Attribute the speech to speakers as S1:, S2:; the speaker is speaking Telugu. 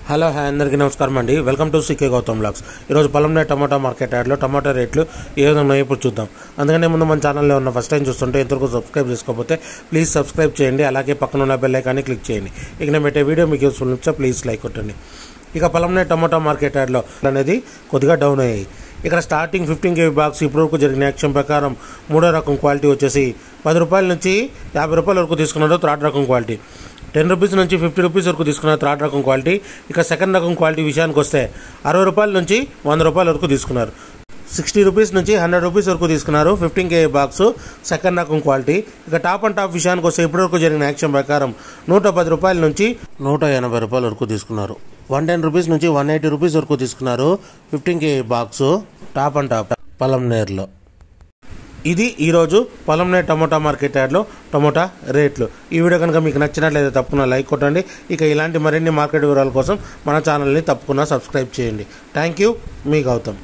S1: హలో అందరికీ నమస్కారం అండి. Welcome to C K Gautam blogs. ఈరోజు పొలంలో టమాటా మార్కెట్ యార్డ్లో టమాటా రేట్లు ఏ విధంగా ఉన్నాయో ఇప్పుడు చూద్దాం. అందుకనే ముందు మన ఛానల్లో ఉన్న ఫస్ట్ టైం చూస్తుంటే ఇంతవరకు సబ్స్క్రైబ్ చేసుకోకపోతే ప్లీజ్ సబ్స్క్రైబ్ చేయండి. అలాగే పక్కన ఉన్న బెల్ ఐకాన్ని క్లిక్ చేయండి. ఇక నేను పెట్టే వీడియో మీకు యూస్ఫుల్ ఉంటే ప్లీజ్ లైక్ కొట్టండి. ఇక పొలంలో టమాటా మార్కెట్ యార్డ్లో అనేది కొద్దిగా డౌన్ అయ్యాయి. ఇక్కడ స్టార్టింగ్ 15 kg బాక్స్ ఇప్పటివరకు జరిగిన యాక్షన్ ప్రకారం మూడో రకం క్వాలిటీ వచ్చేసి 10 రూపాయల నుంచి 50 రూపాయల వరకు తీసుకున్నారు థర్డ్ రకం క్వాలిటీ. 10 రూపీస్ నుంచి 50 రూపీస్ వరకు తీసుకున్నారు థర్డ్ రకం క్వాలిటీ. ఇక సెకండ్ రకం క్వాలిటీ విషయానికి వస్తే 60 రూపాయల నుంచి 100 రూపాయల వరకు తీసుకున్నారు. 60 రూపీస్ నుంచి 100 రూపీస్ వరకు తీసుకున్నారు 15 kg బాక్స్ సెకండ్ రకం క్వాలిటీ. ఇక టాప్ అండ్ టాప్ విషయానికి వస్తే ఇప్పటివరకు జరిగిన యాక్షన్ ప్రకారం 110 రూపాయల నుంచి 180 రూపాయల వరకు తీసుకున్నారు. 110 రూపీస్ నుంచి 180 రూపీస్ వరకు తీసుకున్నారు 15 kg box top and top పొలంనేరులో. ఇది ఈరోజు పొలంనేరు టమోటా మార్కెట్ యార్డ్లో టమోటా రేట్లు. ఈ వీడియో కనుక మీకు నచ్చినట్లయితే తప్పకుండా లైక్ కొట్టండి. ఇక ఇలాంటి మరిన్ని మార్కెట్ వివరాల కోసం మన ఛానల్ని తప్పకుండా సబ్స్క్రైబ్ చేయండి. థ్యాంక్ యూ, మీ గౌతమ్.